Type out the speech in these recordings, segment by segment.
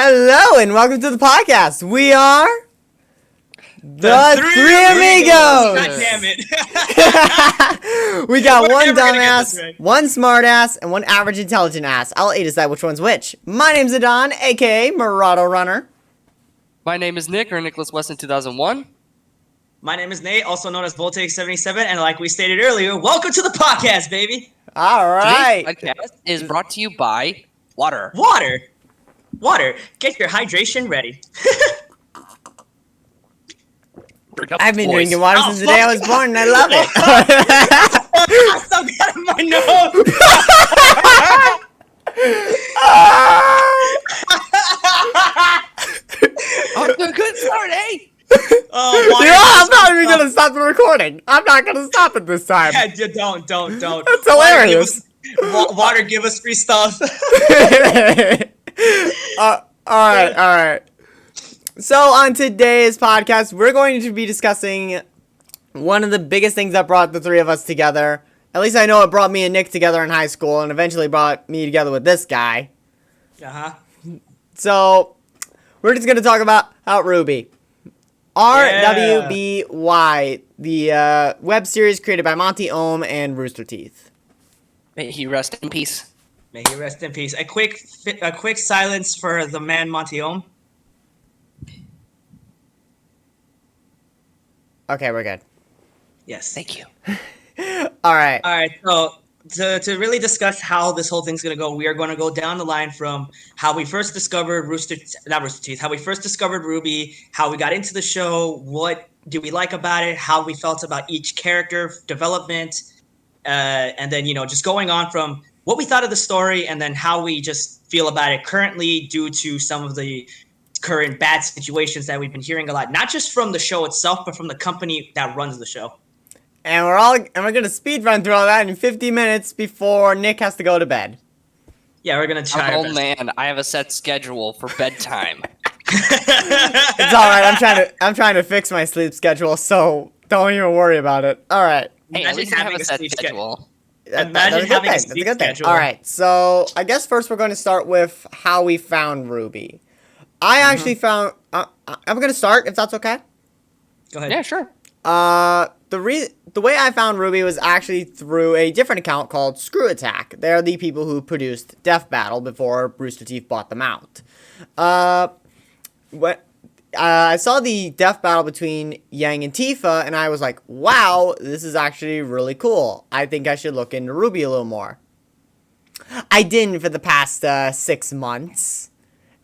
Hello and welcome to the podcast. We are the three Amigos. God damn it. We got one never gonna get this dumbass, right. one smartass, and one average intelligent ass. I'll let you decide which one's which. My name's Adon, aka Murado Runner. My name is Nick, or Nicholas Weston 2001. My name is Nate, also known as Voltaic77, and like we stated earlier, welcome to the podcast, baby. All right. Today's podcast is brought to you by water. Water. Get your hydration ready. I've been Boys. drinking water since the day I was born, and I love it. I still got it in my nose. Oh, good start, eh? Oh, water. You know, I'm not even gonna stop the recording. I'm not gonna stop it this time. Yeah, don't. That's hilarious. Water, give us free stuff. All right. So on today's podcast, we're going to be discussing one of the biggest things that brought the three of us together. At least I know it brought me and Nick together in high school, and eventually brought me together with this guy. Uh-huh. So we're just gonna talk about RWBY. RWBY, the web series created by Monty Ohm and Rooster Teeth. May he rest in peace. May he rest in peace. A quick silence for the man Monty Ohm. Okay, we're good. Yes. Thank you. All right. All right, so to really discuss how this whole thing's gonna go, we are gonna go down the line from how we first discovered how we first discovered RWBY, how we got into the show, what do we like about it, how we felt about each character development, and then just going on from what we thought of the story, and then how we just feel about it currently due to some of the current bad situations that we've been hearing a lot, not just from the show itself, but from the company that runs the show. And we're gonna speed run through all that in 50 minutes before Nick has to go to bed. Yeah, we're gonna try. I'm an our old best. man. I have a set schedule for bedtime. It's all right. I'm trying to fix my sleep schedule, so don't even worry about it. All right. Hey, at least I have a set schedule. Imagine That's a good having a thing. sleep That's a good thing. schedule. All right. So I guess first we're going to start with how we found RWBY. I actually found. I'm going to start if that's okay. Go ahead. Yeah, sure. The way I found RWBY was actually through a different account called Screw Attack. They're the people who produced Death Battle before Rooster Teeth bought them out. I saw the Death Battle between Yang and Tifa, and I was like, wow, this is actually really cool. I think I should look into RWBY a little more. I didn't for the past 6 months.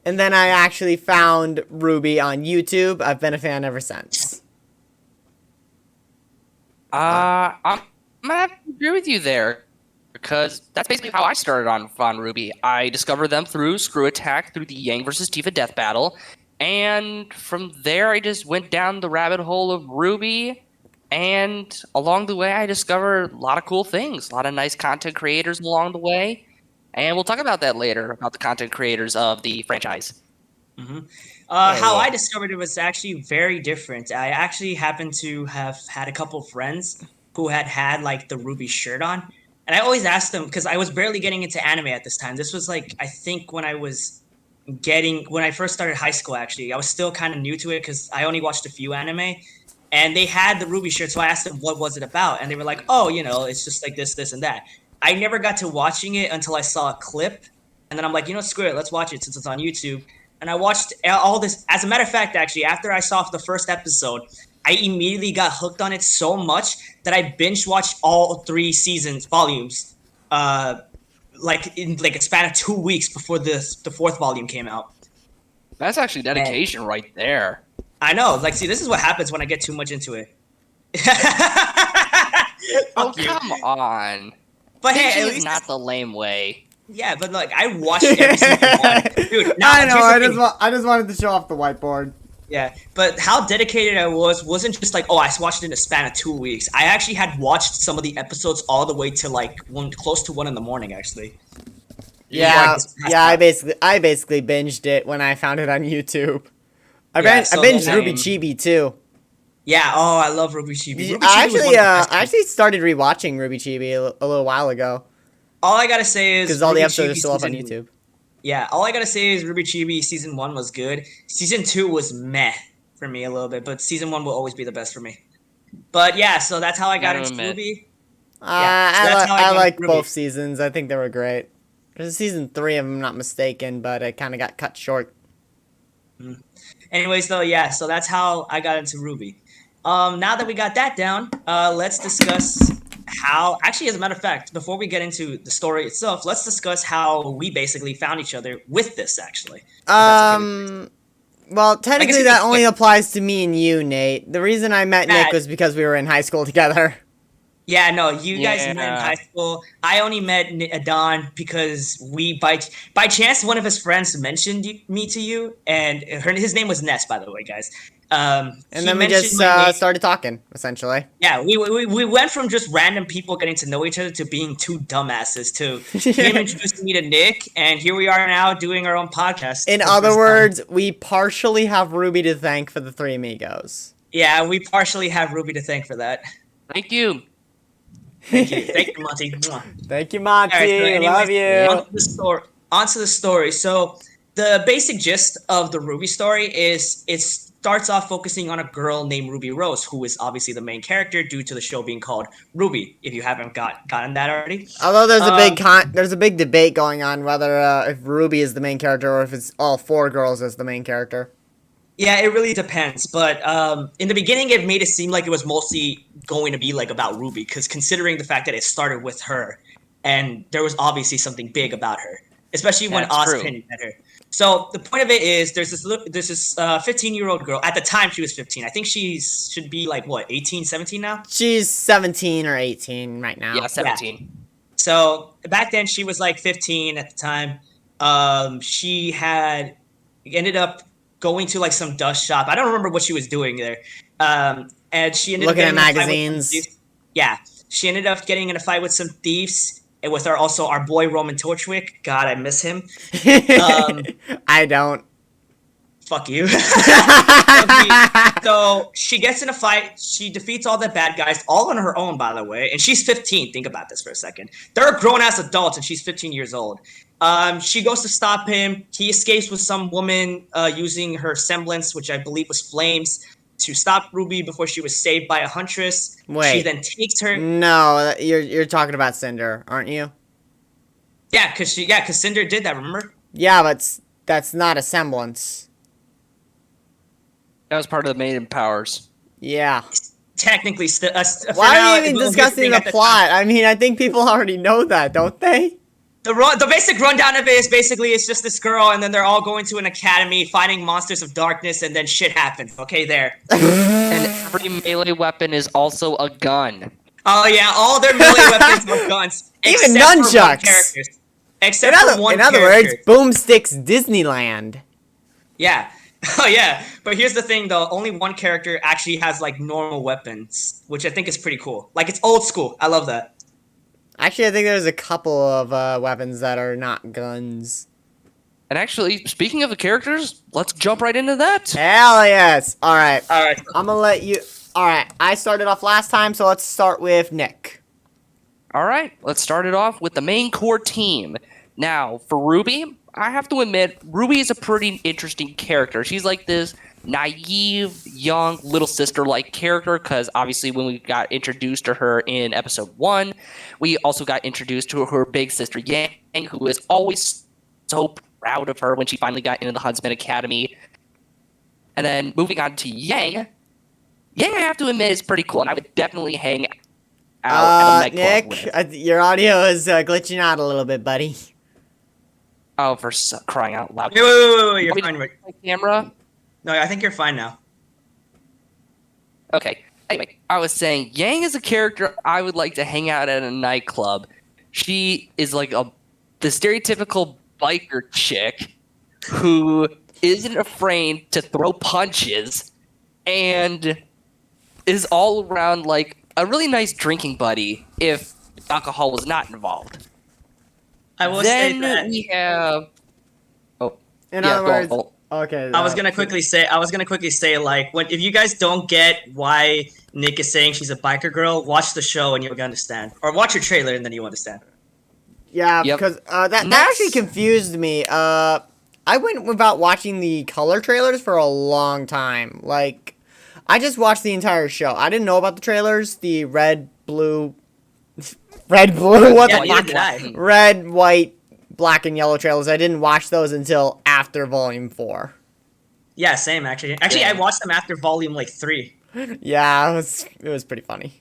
And then I actually found RWBY on YouTube. I've been a fan ever since. I'm gonna have to agree with you there, because that's basically how I started on RWBY. I discovered them through Screw Attack, through the Yang versus Tifa Death Battle, and from there I just went down the rabbit hole of RWBY, and along the way I discovered a lot of cool things, a lot of nice content creators along the way, and we'll talk about that later, about the content creators of the franchise. How I discovered it was actually very different. I actually happened to have had a couple friends who had like the RWBY shirt on, and I always asked them because I was barely getting into anime at this time. This was like I think when I first started high school. Actually, I was still kind of new to it because I only watched a few anime, and they had the RWBY shirt. So I asked them what was it about, and they were like, "Oh, it's just like this, and that." I never got to watching it until I saw a clip, and then I'm like, screw it, let's watch it since it's on YouTube. And I watched all this. As a matter of fact, actually, after I saw the first episode, I immediately got hooked on it so much that I binge watched all 3 volumes, like in like a span of 2 weeks before the 4th volume came out. That's actually dedication right there. I know. Like, see, this is what happens when I get too much into it. Oh, Fuck you. come on. But hey, Binging at is least not the lame way. yeah. But like, I watched every single one, dude. Now, I know. here's the thing. I just wanted to show off the whiteboard. Yeah, but how dedicated I wasn't just like, oh, I watched it in a span of 2 weeks. I actually had watched some of the episodes all the way to like close to 1 in the morning, actually. Yeah, Like, I basically binged it when I found it on YouTube. I so binged then- RWBY Chibi too. Yeah. Oh, I love RWBY Chibi. I actually started rewatching RWBY Chibi a little while ago all I gotta say is because all the RWBY episodes are Chibi still up on season- YouTube. Yeah, all I gotta say is RWBY Chibi season 1 was good. Season 2 was meh for me a little bit, but season 1 will always be the best for me. But yeah, so that's how I got Gotta into admit. RWBY. Yeah, so that's how I I got like into both RWBY. seasons. I think they were great. There's a season 3, if I'm not mistaken, but it kind of got cut short. Anyways, though, yeah, so that's how I got into RWBY. Now that we got that down, let's discuss how. Actually, as a matter of fact, before we get into the story itself, let's discuss how we basically found each other with this. Actually, if that's okay with you. Well, I guess technically you that can only skip applies to me and you, Nate. The reason I met Nick that. was because we were in high school together. Yeah, no, you guys met in Yeah. high school. I only met Adon because we by chance one of his friends mentioned me to you, and his name was Ness, by the way, guys. And He then we mentioned just my name. started talking, essentially. Yeah, we went from just random people getting to know each other to being two dumbasses to him introducing me to Nick, and here we are now doing our own podcast. In for the other first time. words, we partially have RWBY to thank for the Three Amigos. Yeah, we partially have RWBY to thank for that. Thank you. Thank you, Monty. Mwah. Thank you, All right, so Monty. anyways, Love you. onto the story. So the basic gist of the RWBY story is it starts off focusing on a girl named Ruby Rose, who is obviously the main character due to the show being called RWBY. If you haven't gotten that already, Although there's Um, there's a big debate going on whether if RWBY is the main character or if it's all 4 girls as the main character. yeah, it really depends. But in the beginning, it made it seem like it was mostly going to be like about RWBY, because considering the fact that it started with her, and there was obviously something big about her, especially when That's true. Ozpin met her. So the point of it is, there's this 15-year-old girl. At the time, she was 15. I think she should be like what 18, 17 now. She's 17 or 18 right now. Yeah, 17. So back then, she was like 15 at the time. She had ended up going to like some dust shop. I don't remember what she was doing there. And she ended Looking up at getting in a fight with some magazines. thieves. Yeah, she ended up getting in a fight with some thieves, and with our boy Roman Torchwick. God, I miss him. I don't. Fuck you. So she gets in a fight. She defeats all the bad guys, all on her own, by the way. And she's 15. Think about this for a second. They're grown ass adults, and she's 15 years old. She goes to stop him. He escapes with some woman using her semblance, which I believe was flames, to stop RWBY before she was saved by a huntress. Wait. She then takes her. No, you're talking about Cinder, aren't you? Yeah, because Cinder did that. Remember? Yeah, but that's not a semblance. That was part of the Maiden Powers. Yeah. Technically, Why are you even discussing the plot? I mean, I think people already know that, don't they? The basic rundown of it is basically it's just this girl, and then they're all going to an academy, fighting monsters of darkness, and then shit happens. Okay, there. And every melee weapon is also a gun. Oh yeah, all their melee weapons are guns, Even except for one nunchucks. character. Except for one In other character. words, Boomstick's Disneyland. Yeah. Oh yeah, but here's the thing though. Only one character actually has like normal weapons, which I think is pretty cool. Like it's old school. I love that. Actually, I think there's a couple of weapons that are not guns. And actually, speaking of the characters, let's jump right into that. Hell yes. All right. All right. I'm gonna let you. All right. I started off last time, so let's start with Nick. All right, let's start it off with the main core team. Now, for RWBY, I have to admit, RWBY is a pretty interesting character. She's like this naive, young, little sister-like character, because obviously when we got introduced to her in episode 1, we also got introduced to her big sister, Yang, who is always so proud of her when she finally got into the Huntsman Academy. And then moving on to Yang, I have to admit, is pretty cool, and I would definitely hang out at a nightclub with. Nick, your audio is glitching out a little bit, buddy. Oh, for crying out loud. Wait, you're fine. My camera? No, I think you're fine now. Okay. Anyway, I was saying, Yang is a character I would like to hang out at a nightclub. She is like the stereotypical biker chick who isn't afraid to throw punches and is all around like a really nice drinking buddy if alcohol was not involved. I will say Then that. we have... Oh, In yeah, other go on, words, Volt. okay. I was gonna quickly say like if you guys don't get why Nick is saying she's a biker girl, watch the show and you'll understand, or watch your trailer and then you'll understand. Yeah, Yep. because that Next- actually confused me. I went without watching the color trailers for a long time. Like, I just watched the entire show. I didn't know about the trailers. The red, blue, red, blue. What Yeah, the neither fuck? did I. Red, white, black, and yellow trailers. I didn't watch those until after Volume 4. Yeah, same actually. Actually, I watched them after volume like 3. Yeah, it was pretty funny.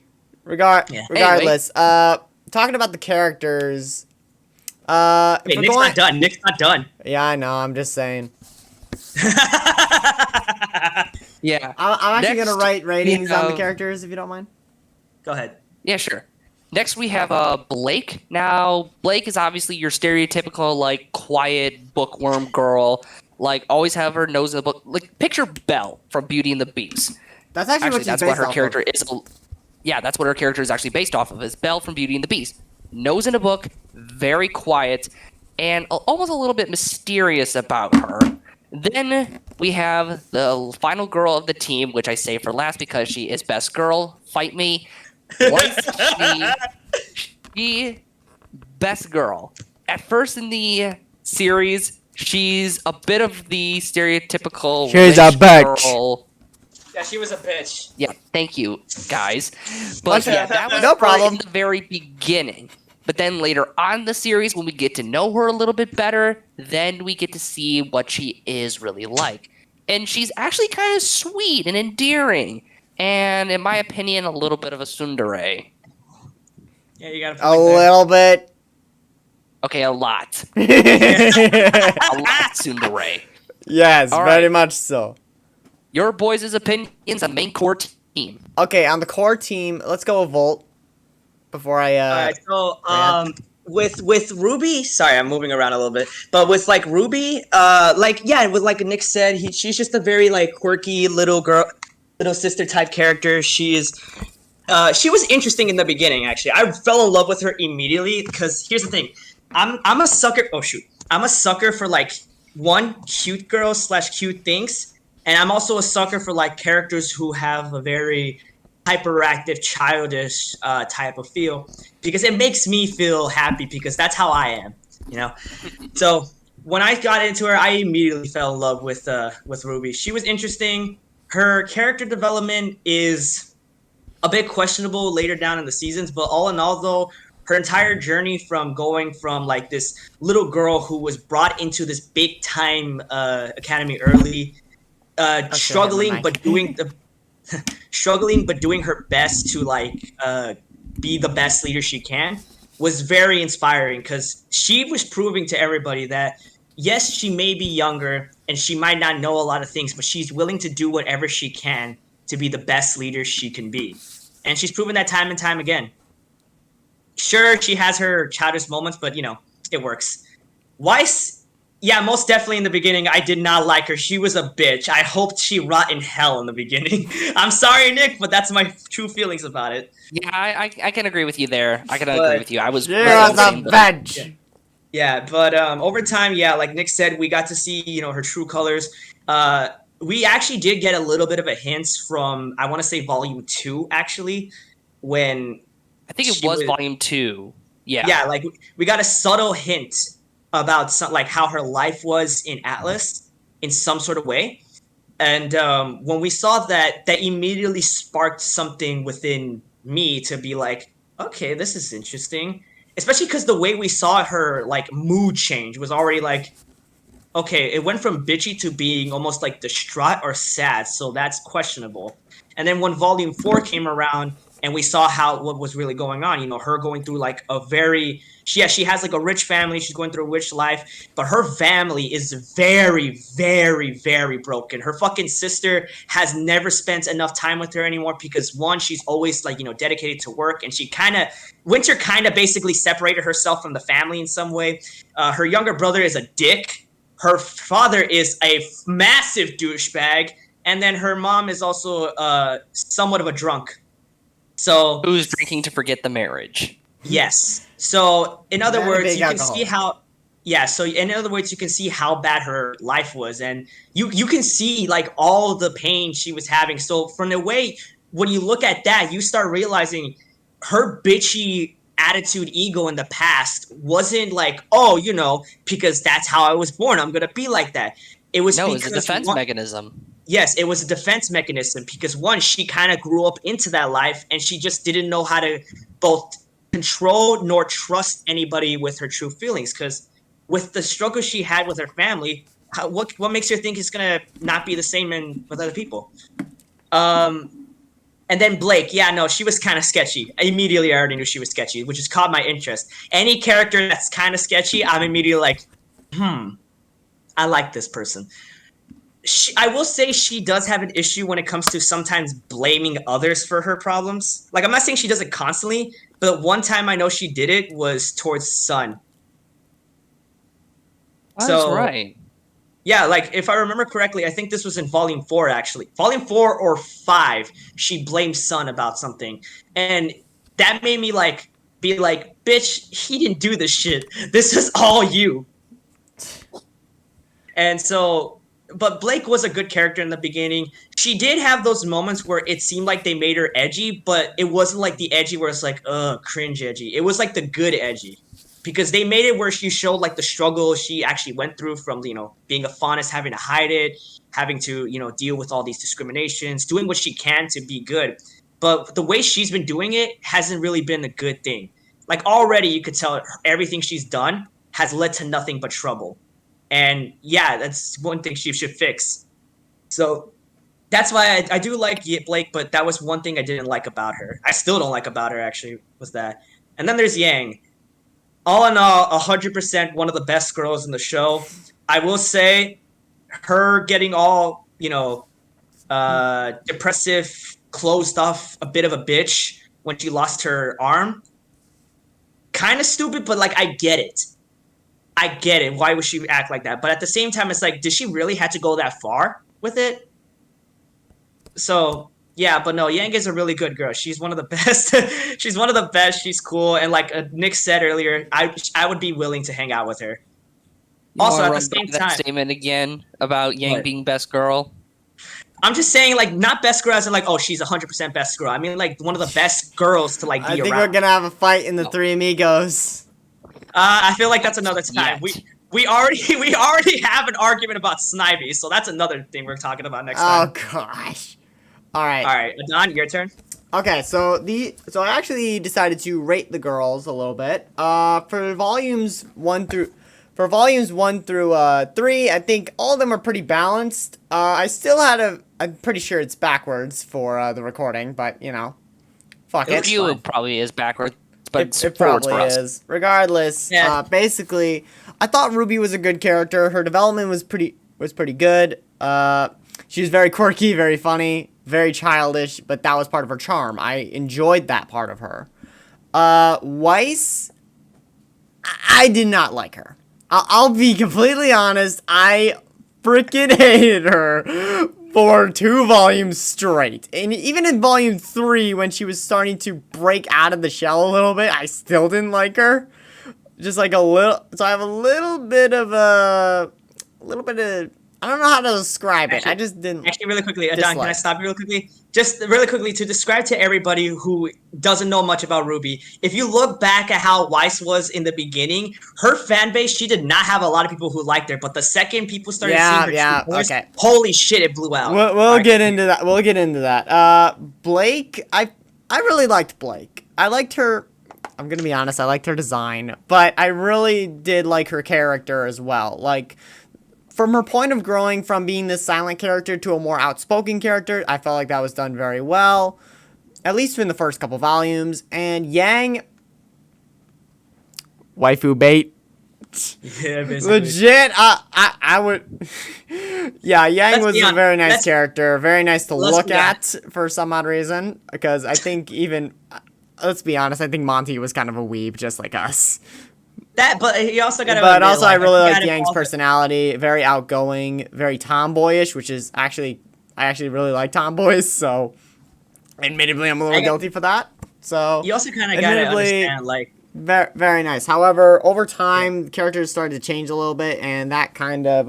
Yeah. Regardless, talking about the characters. Wait, if we're Nick's going- not done. Nick's not done. Yeah, I know. I'm just saying. Yeah. I'm actually Next, gonna write ratings we on the have- characters if you don't mind. Go ahead. Yeah, sure. Next, we have Blake. Now, Blake is obviously your stereotypical, like, quiet bookworm girl. Like, always have her nose in the book. Like, picture Belle from Beauty and the Beast. That's actually what she's that's based what her off character of. is. Yeah, that's what her character is actually based off of. Is Belle from Beauty and the Beast. Nose in a book, very quiet, and almost a little bit mysterious about her. Then we have the final girl of the team, which I say for last because she is best girl. Fight me. Once she best girl. At first in the series, she's a bit of the stereotypical She's a rich bitch. girl. Yeah, she was a bitch. Yeah, thank you, guys. But yeah, that was No her problem. in the very beginning. But then later on in the series, when we get to know her a little bit better, then we get to see what she is really like. And she's actually kind of sweet and endearing. And in my opinion, a little bit of a tsundere. Yeah, you got A little bit. Okay, a lot. Yes, A lot tsundere. All very right. much so. Your boys' opinions on main core team. Okay, on the core team, let's go with Volt. Before I Alright, so Rand? with RWBY, sorry, I'm moving around a little bit, but with like RWBY, like yeah, with like Nick said, she's just a very like quirky little girl, little sister type character. She was interesting in the beginning. Actually, I fell in love with her immediately because here's the thing, I'm a sucker. Oh shoot, I'm a sucker for like cute girls / cute things, and I'm also a sucker for like characters who have a very hyperactive, childish type of feel, because it makes me feel happy because that's how I am, you know. So when I got into her, I immediately fell in love with RWBY. She was interesting. Her character development is a bit questionable later down in the seasons, but all in all, though, her entire journey from going from like this little girl who was brought into this big time academy early, struggling but doing her best to like be the best leader she can, was very inspiring because she was proving to everybody that yes, she may be younger and she might not know a lot of things, but she's willing to do whatever she can to be the best leader she can be. And she's proven that time and time again. Sure, she has her childish moments, but you know, it works. Weiss, yeah, most definitely in the beginning, I did not like her. She was a bitch. I hoped she rot in hell in the beginning. I'm sorry, Nick, but that's my true feelings about it. Yeah, I can agree with you there. I can agree with you. I was. You're on the bench. Yeah, but over time, yeah, like Nick said, we got to see, you know, her true colors. We actually did get a little bit of a hint from, I want to say Volume 2, actually, when I think it was Volume 2. Yeah. Yeah, like we got a subtle hint about like how her life was in Atlas in some sort of way. And when we saw that, that immediately sparked something within me to be like, okay, this is interesting. Especially because the way we saw her like mood change was already like, okay, it went from bitchy to being almost like distraught or sad, so that's questionable. And then when Volume 4 came around and we saw what was really going on, you know, her going through like a very, she has like a rich family, she's going through a rich life, but her family is very, very, very broken. Her fucking sister has never spent enough time with her anymore because one, she's always like, you know, dedicated to work, and she Winter kind of basically separated herself from the family in some way. Her younger brother is a dick. Her father is a massive douchebag, and then her mom is also somewhat of a drunk. So who's drinking to forget the marriage? Yes. So in other words, you can alcohol. see how. Yeah. So in other words, you can see how bad her life was, and you can see like all the pain she was having. So from the way when you look at that, you start realizing her bitchy attitude, ego in the past wasn't like, oh, because that's how I was born, I'm gonna be like that. It was No, it's a because defense mechanism. yes, it was a defense mechanism because one, she kind of grew up into that life and she just didn't know how to both control nor trust anybody with her true feelings. Because with the struggle she had with her family, what makes her think it's gonna not be the same with other people? And then Blake, yeah, no, she was kind of sketchy. Immediately, I already knew she was sketchy, which has caught my interest. Any character that's kind of sketchy, I'm immediately like, I like this person. I will say she does have an issue when it comes to sometimes blaming others for her problems. Like, I'm not saying she does it constantly, but one time I know she did it was towards Sun. Oh, that's So, right. yeah, like, if I remember correctly, I think this was in Volume 4, actually. Volume 4 or 5, she blamed Sun about something. And that made me, like, be like, bitch, he didn't do this shit. This is all you. And so, but Blake was a good character in the beginning. She did have those moments where it seemed like they made her edgy, but it wasn't like the edgy where it's like, cringe edgy. It was like the good edgy. Because they made it where she showed like the struggle she actually went through from, being a faunus, having to hide it, having to, deal with all these discriminations, doing what she can to be good. But the way she's been doing it hasn't really been a good thing. Like already you could tell everything she's done has led to nothing but trouble. And yeah, that's one thing she should fix. So that's why I do like Blake, but that was one thing I didn't like about her. I still don't like about her, actually, was that. And then there's Yang. All in all, 100% one of the best girls in the show. I will say her getting all, depressive, closed off, a bit of a bitch when she lost her arm. Kind of stupid, but like, I get it. I get it. Why would she act like that? But at the same time, it's like, did she really have to go that far with it? So yeah, but no, Yang is a really good girl. She's one of the best. She's one of the best. She's cool, and like Nick said earlier, I would be willing to hang out with her. You Also, wanna at the run same back that time, statement again about Yang What? being best girl. I'm just saying, like, not best girl as in like, oh, she's 100% best girl. I mean, like, one of the best girls to like I be think around. we're gonna have a fight in the No. Three Amigos. I feel like that's another time. Yet. We already have an argument about Snivy, so that's another thing we're talking about next Oh time. gosh. All right. All right, Adon, your turn. Okay, so I actually decided to rate the girls a little bit. For volumes 1 through 3, I think all of them are pretty balanced. I still had I'm pretty sure it's backwards for the recording, but fuck It it. looks You fine. probably is backwards, but It it's forwards probably for us. is. Regardless, Yeah. basically, I thought Ruby was a good character. Her development was pretty good. She was very quirky, very funny, very childish, but that was part of her charm. I enjoyed that part of her. Weiss, I did not like her. I'll be completely honest. I freaking hated her for 2 volumes straight. And even in volume 3, when she was starting to break out of the shell a little bit, I still didn't like her. Just like a little. So I have a little bit of I don't know how to describe it. I just didn't. Actually, really quickly, Adon, can I dislike. stop you really quickly? Just really quickly to describe to everybody who doesn't know much about RWBY. If you look back at how Weiss was in the beginning, her fan base, she did not have a lot of people who liked her. But the second people started seeing her true colors, okay. holy shit, it blew out. We'll get into that. We'll get into that. Blake, I really liked Blake. I liked her. I'm gonna be honest. I liked her design, but I really did like her character as well. Like, from her point of growing from being this silent character to a more outspoken character, I felt like that was done very well, at least in the first couple volumes. And Yang, waifu bait. Yeah, basically. Legit, I would. Yeah, Yang Let's was be a honest. very nice character, very nice to Let's look be at for some odd reason. Because I think even, let's be honest, I think Monty was kind of a weeb, just like us. But you also got to. But also, I really like liked Yang's personality, very outgoing, very tomboyish, which is I actually really like tomboys. So, admittedly, I'm a little guilty for that. So You also kind of got to admittedly, understand, like, very, very nice. However, over time, characters started to change a little bit, and that kind of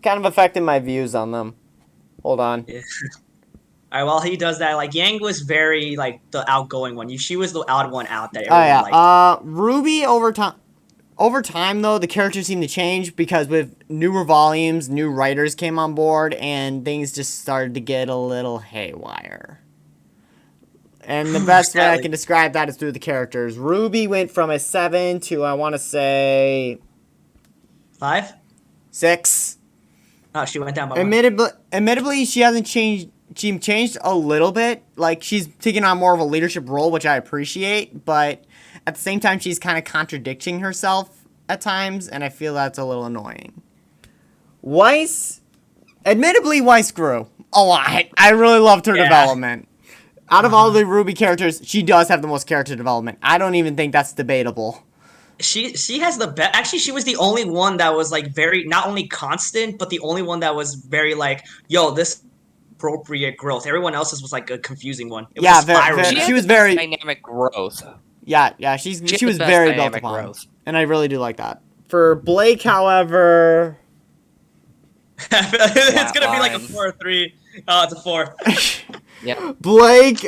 affected my views on them. Hold on. yeah. right, while he does that, like Yang was very like the outgoing one. She was the odd one out that Oh everyone yeah. liked. RWBY over time. Over time, though, the characters seem to change because with newer volumes, new writers came on board, and things just started to get a little haywire. And the best way I Sadly. can describe that is through the characters. RWBY went from a 7 to, I want to say, 5? 6. Oh, she went down by 1. Admittedly, she hasn't changed. She changed a little bit. Like, she's taking on more of a leadership role, which I appreciate, but at the same time, she's kind of contradicting herself at times, and I feel that's a little annoying. Admittedly, Weiss grew a lot. I really loved her development. Out of all the RWBY characters, she does have the most character development. I don't even think that's debatable. She has the best. Actually, she was the only one that was like very not only constant, but the only one that was very like, yo, this appropriate growth. Everyone else's was like a confusing one. It was spiraling. She was very dynamic growth. Yeah, she was very built upon, growth. And I really do like that. For Blake, however, it's gonna be like a 4 or 3. Oh, it's a 4. Yeah. Blake,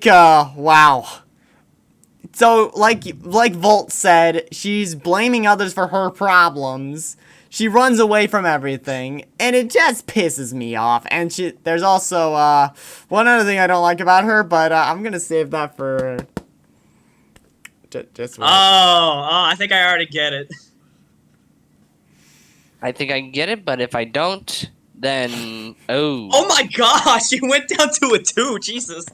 wow. So, like Volt said, she's blaming others for her problems. She runs away from everything, and it just pisses me off. And there's also one other thing I don't like about her, but I'm gonna save that for just. I think I already get it. I think I get it, but if I don't, then Oh my gosh, you went down to a 2. Jesus.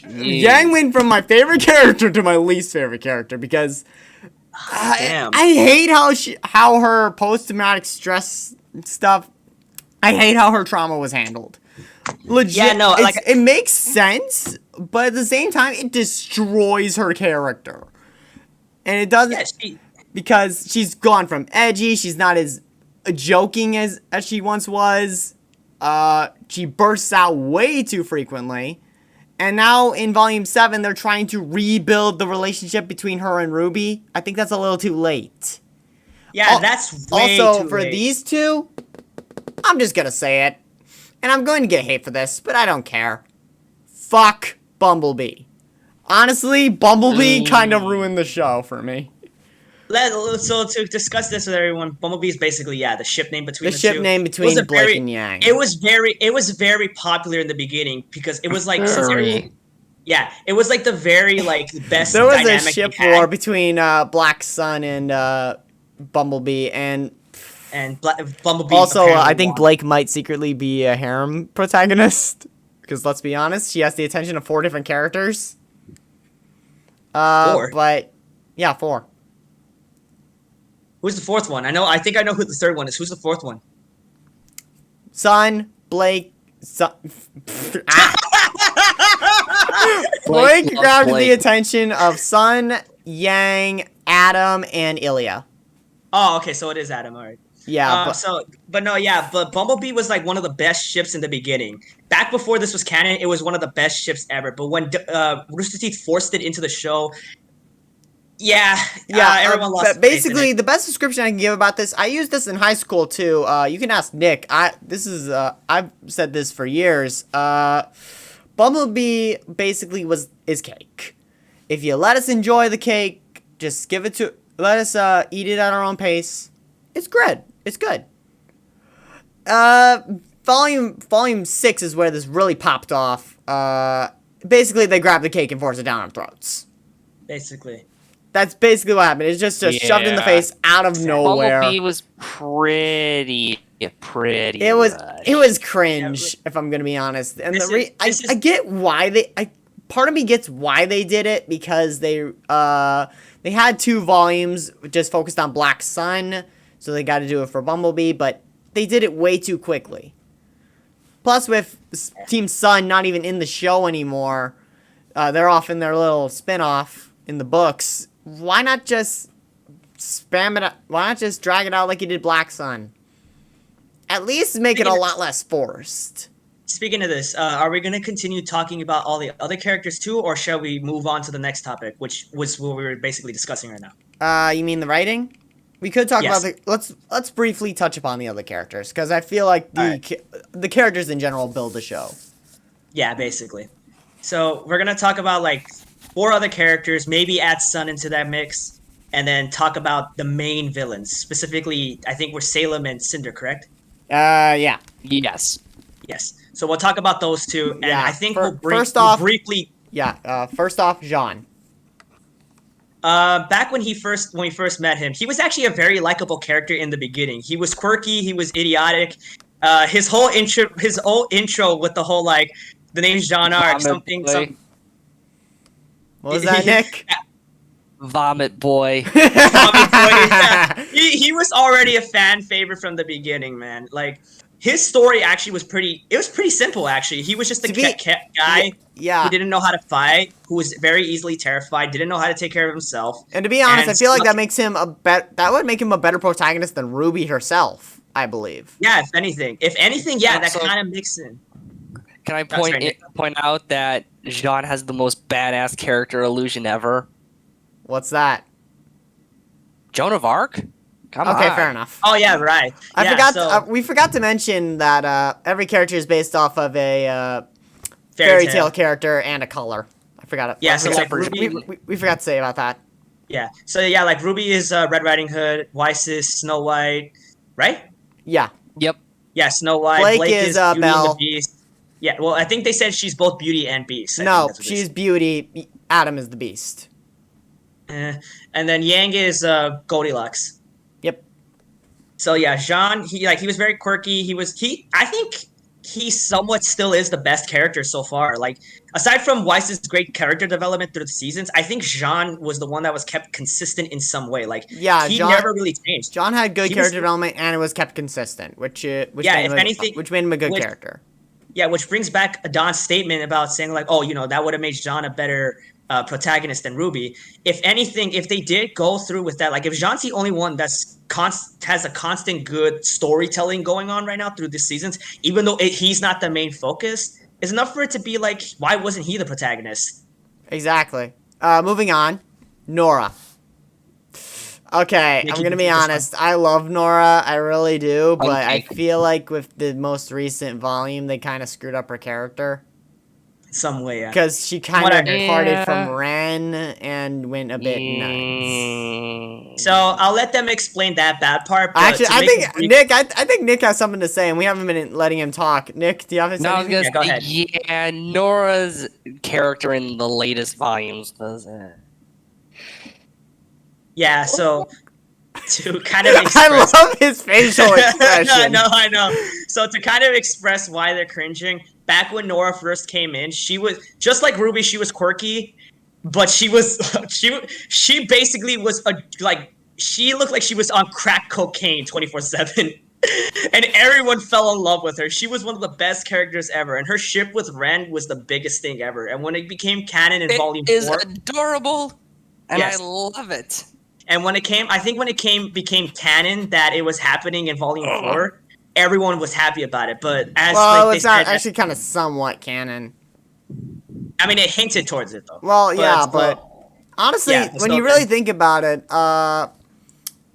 Yang went from my favorite character to my least favorite character because Damn. I hate how her post-traumatic stress stuff. I hate how her trauma was handled. Legit, Yeah, no, like it makes sense, but at the same time, it destroys her character, and it doesn't because she's gone from edgy. She's not as joking as she once was. She bursts out way too frequently. And now in Volume 7, they're trying to rebuild the relationship between her and RWBY. I think that's a little too late. Yeah, that's way also, too for late. these two, I'm just going to say it. And I'm going to get hate for this, but I don't care. Fuck Bumblebee. Honestly, Bumblebee kind of ruined the show for me. So to discuss this with everyone, Bumblebee is basically the ship name between the two. The ship name between Blake and Yang. It was very popular in the beginning because it was like it was like the very like best. There was dynamic a ship war between Black Sun and Bumblebee, and Bumblebee. Also, I think Blake might secretly be a harem protagonist because let's be honest, she has the attention of 4 different characters. 4. But yeah, 4. Who's the 4th one? I think I know who the 3rd one is. Who's the 4th one? Sun, Blake, Blake grabbed the attention of Sun, Yang, Adam, and Ilya. Oh, okay, so it is Adam. All right. Yeah. But Bumblebee was like one of the best ships in the beginning. Back before this was canon, it was one of the best ships ever. But when Rooster Teeth forced it into the show, everyone lost. But basically, the best description I can give about this, I used this in high school too. You can ask Nick. I've said this for years. Bumblebee basically is cake. If you let us enjoy the cake, just let us eat it at our own pace. It's good. It's good. Volume 6 is where this really popped off. Basically, they grab the cake and force it down our throats. Basically. That's basically what happened. It's just shoved in the face out of nowhere. Bumblebee was pretty. It was cringe, if I'm gonna be honest. And I get why part of me gets why they did it because they had 2 volumes just focused on Black Sun, so they got to do it for Bumblebee, but they did it way too quickly. Plus, with Team Sun not even in the show anymore, they're off in their little spin-off in the books. Why not just spam it up? Why not just drag it out like you did Black Sun? At least make it a lot less forced. Speaking of this, are we going to continue talking about all the other characters too, or shall we move on to the next topic, which was what we were basically discussing right now? You mean the writing? We could talk about let's briefly touch upon the other characters, because I feel like the characters in general build the show. Yeah, basically. So we're gonna talk about like 4 other characters, maybe add Sun into that mix, and then talk about the main villains. Specifically, I think we're Salem and Cinder, correct? Yeah. Yes. Yes. So we'll talk about those two, and Yeah, I think fir- we'll first off- briefly. Yeah. First off, Jean. Back when we first met him, he was actually a very likable character in the beginning. He was quirky, he was idiotic. His whole intro with the whole like the name's Jean Arc, something. What was that, Nick? Vomit boy. Vomit boy, yeah. He was already a fan favorite from the beginning, man. Like his story actually was pretty simple actually. He was just a guy who didn't know how to fight, who was very easily terrified, didn't know how to take care of himself. And to be honest, I feel like that makes him that would make him a better protagonist than RWBY herself, I believe. Yeah, if anything, that kind of mixes in. Can I point out that Jean has the most badass character illusion ever? What's that? Joan of Arc? Come on. Okay, fair enough. Oh yeah, right. We forgot to mention that every character is based off of a fairy tale character and a color. I forgot it. Yeah, so like we forgot to say about that. Yeah. So yeah, like RWBY is Red Riding Hood, Weiss is Snow White, right? Yeah. Yep. Yeah, Snow White. Blake is Beauty and Belle. the Beast. Yeah, well, I think they said she's both Beauty and Beast. No, she's Beauty. Adam is the Beast. And then Yang is Goldilocks. Yep. So yeah, Jean, he was very quirky. I think he somewhat still is the best character so far. Like aside from Weiss's great character development through the seasons, I think Jean was the one that was kept consistent in some way. Like he never really changed. Jean had good character development and it was kept consistent, which made him a good character. Yeah, which brings back Don's statement about saying like, oh, that would have made Jean a better protagonist than RWBY. If anything, if they did go through with that, like if Jean's the only one that's has a constant good storytelling going on right now through the seasons, even though he's not the main focus, is enough for it to be like, why wasn't he the protagonist? Exactly. Moving on, Nora. Okay, I'm gonna be honest. I love Nora, I really do, but I feel like with the most recent volume, they kind of screwed up her character. Some way, yeah. Because she kind of departed from Ren and went a bit nuts. So I'll let them explain that bad part. But actually, I think Nick has something to say, and we haven't been letting him talk. Nick, do you have anything? No, go ahead. Yeah, Nora's character in the latest volumes was. Yeah, so to kind of express... I love his facial expression. I know. So to kind of express why they're cringing, back when Nora first came in, she was, just like RWBY, she was quirky, but she basically was, she looked like she was on crack cocaine 24/7. And everyone fell in love with her. She was one of the best characters ever, and her ship with Ren was the biggest thing ever. And when it became canon in Volume 4... It is adorable, and I love it. And when it became canon that it was happening in Volume 4, everyone was happy about it. But it's not actually kind of somewhat canon. I mean, it hinted towards it though. Well, but honestly, when you really think about it,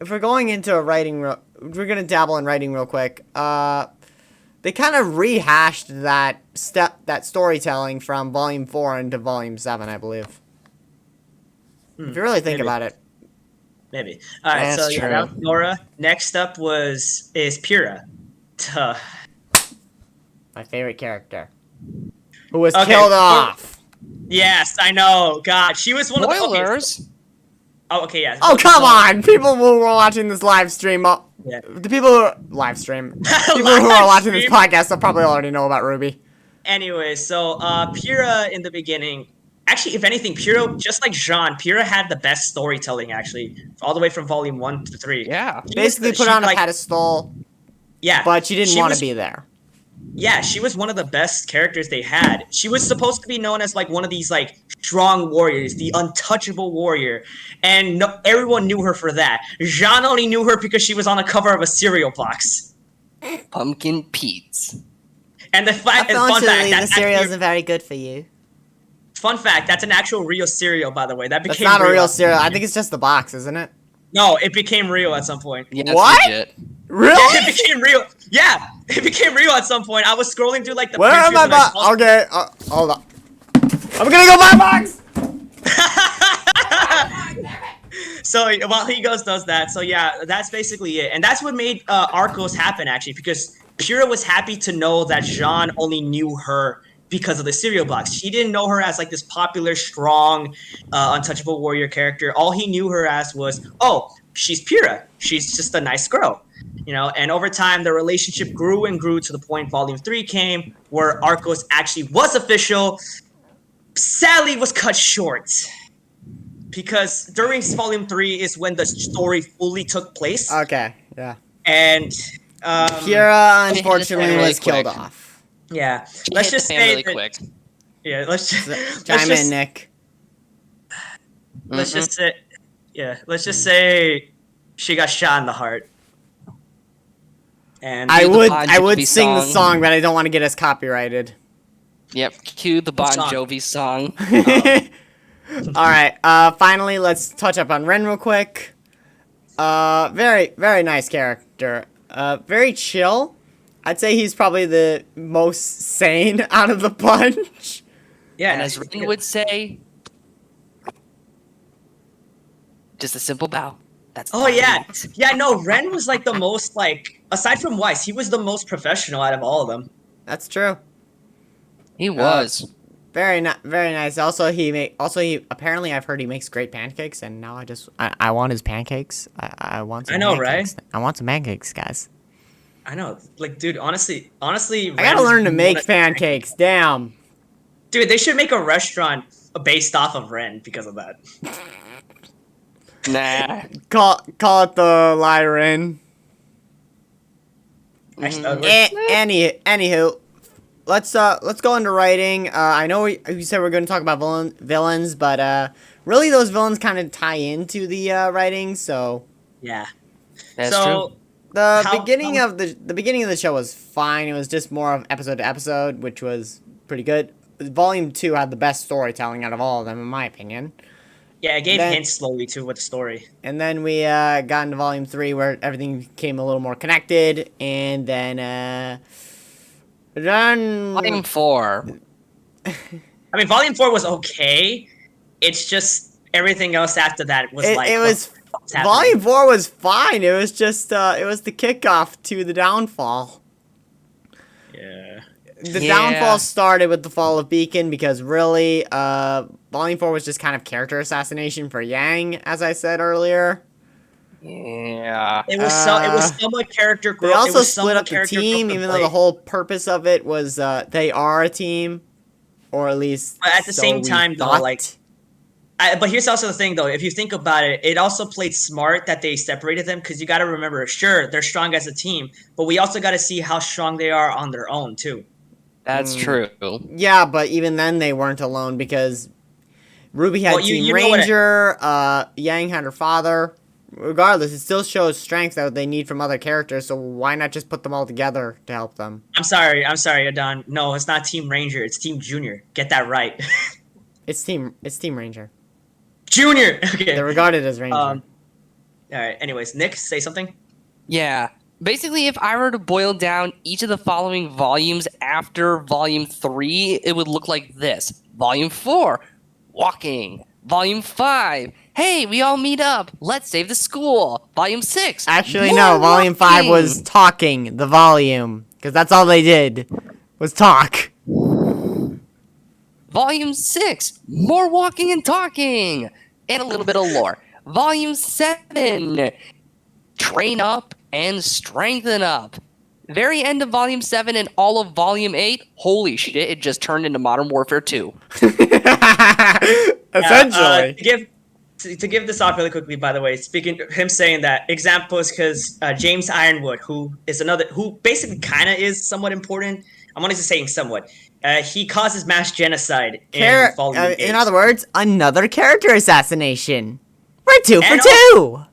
if we're going into we're gonna dabble in writing real quick. They kind of rehashed that storytelling from Volume 4 into Volume 7, I believe. If you really think about it. Maybe. All right, so that was Nora. Next up is Pyrrha. My favorite character. Who was killed off. Yes, I know. God, she was one of the... Spoilers! Oh, okay, yeah. Oh, come on! People who were watching this live stream... The people who are... Live stream. People who are watching this podcast will probably already know about RWBY. Anyway, so Pyrrha in the beginning... Actually, if anything, Pyrrha, just like Jean, Pyrrha had the best storytelling, actually, all the way from Volume 1 to 3. Yeah. Basically put on a pedestal. Yeah. But she didn't want to be there. Yeah, she was one of the best characters they had. She was supposed to be known as, like, one of these, like, strong warriors, the untouchable warrior. And everyone knew her for that. Jean only knew her because she was on the cover of a cereal box. Pumpkin Pete's. And the fun fact... the cereal isn't very good for you. Fun fact, that's an actual real cereal, by the way. That's not a real cereal. I think it's just the box, isn't it? No, it became real at some point. Yeah, what? Legit. Really? Yeah, it became real. Yeah, it became real at some point. I was scrolling through like the Where am pictures I? and I saw Okay, hold on. I'm gonna go buy a box. So while he does that, so yeah, that's basically it, and that's what made Arcos happen actually, because Pyrrha was happy to know that Jean only knew her because of the cereal box. She didn't know her as like this popular, strong, untouchable warrior character. All he knew her as was, oh, she's Pyrrha. She's just a nice girl, you know. And over time, the relationship grew and grew to the point Volume 3 came, where Arcos actually was official. Sadly, was cut short because during Volume 3 is when the story fully took place. Okay, yeah. And Pyrrha unfortunately really was killed quick. off. yeah, let's just say really that, quick. yeah, let's just Chime in, Nick. let's just say, yeah, let's just say she got shot in the heart. And I the would Bon Jovi sing the song. song, but I don't want to get us copyrighted. Yep, cue the Bon song? Jovi song. All right. Finally, let's touch up on Ren real quick. Very nice character. Very chill. I'd say he's probably the most sane out of the bunch. yeah, And as Ren would say, just a simple bow. That's oh all yeah, it is. yeah. No, Ren was like the most like, aside from Weiss, he was the most professional out of all of them. That's true. He was. Very nice. Also, he apparently I've heard he makes great pancakes, and now I want his pancakes. I want some I know, pancakes. I want some pancakes, guys. I know, like, dude. Honestly, I Ren gotta is learn to one make of- pancakes. Damn. Dude, they should make a restaurant based off of Ren because of that. Nah. Call it the Lyran. Actually, that would work. Anywho, let's go into writing. I know you said we're going to talk about villains, but really those villains kind of tie into the writing. So Yeah. That's so true. the How- beginning of the show was fine. It was just more of episode to episode, which was pretty good. Volume 2 had the best storytelling out of all of them, in my opinion. yeah, it gave then- hints slowly too with the story. And then we got into Volume 3 where everything became a little more connected. And then Volume 4. I mean, Volume 4 was okay. It's just everything else after that was like. it was what's happening? Volume 4 was fine. It was just it was the kickoff to the downfall. Yeah. The Yeah. downfall started with the fall of Beacon because really Volume 4 was just kind of character assassination for Yang, as I said earlier. Yeah. It was somewhat character growth. They also It was split somewhat up the character team, growth even of though the Blade. whole purpose of it was they are a team, or at least. But at the so same we time, though, thought. like, but here's also the thing, though. If you think about it, it also played smart that they separated them because you got to remember, sure, they're strong as a team, but we also got to see how strong they are on their own too. That's true. Yeah, but even then they weren't alone because Ruby had Well, you- Team you know what Ranger, Yang had her father. Regardless, it still shows strength that they need from other characters, so why not just put them all together to help them? I'm sorry, Adon. No, it's not Team Ranger. It's Team Junior. Get that right. It's Team Ranger. Junior. Okay. They're regarded as Ranger. All right. Anyways, Nick, say something. Yeah. Basically, if I were to boil down each of the following volumes after Volume 3, it would look like this. Volume 4, walking. Volume 5, hey, we all meet up. Let's save the school. Volume 6. Actually, more no. Volume 5 walking. was talking, the volume. Because that's all they did, was talk. Volume 6, more walking and talking. And a little bit of lore. Volume 7, train up and strengthen up. Very end of Volume 7 and all of Volume 8, holy shit, it just turned into Modern Warfare 2. Essentially. To give this off really quickly, by the way, speaking him saying that example is because James Ironwood, who basically kind of is somewhat important. I'm only just saying somewhat. He causes mass genocide in Volume 8. In other words, another character assassination. We're two for And two.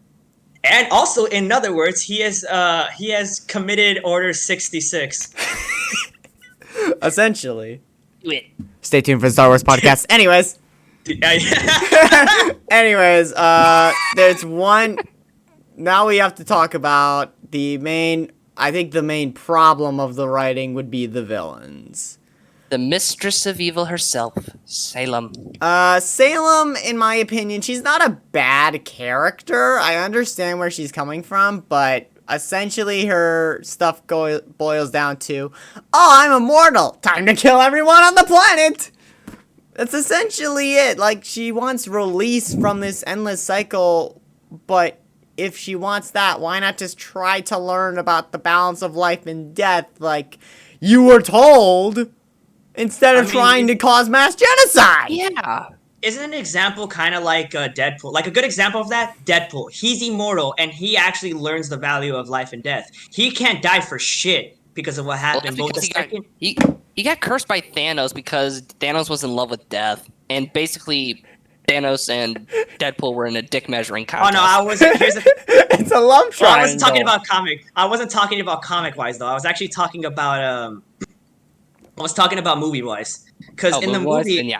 And also, in other words, he has committed Order 66. Essentially. Do it. Stay tuned for the Star Wars podcast. Anyways, there's one. Now we have to talk about the main I think the main problem of the writing would be the villains. The mistress of evil herself, Salem. Salem, in my opinion, she's not a bad character. I understand where she's coming from, but essentially her stuff boils down to, oh, I'm immortal. Time to kill everyone on the planet. That's essentially it. Like, she wants release from this endless cycle, but if she wants that, why not just try to learn about the balance of life and death like you were told, instead of trying to cause mass genocide? Yeah. Isn't an example kind of like Deadpool? Like a good example of that, Deadpool. He's immortal, and he actually learns the value of life and death. He can't die for shit because of what happened. Well, he got cursed by Thanos because Thanos was in love with death, and basically Thanos and Deadpool were in a dick measuring contest. Oh no, I wasn't. It's a love triangle. I wasn't talking about comic. I wasn't talking about comic wise though. I was actually talking about I was talking about movie wise. Because in the movie,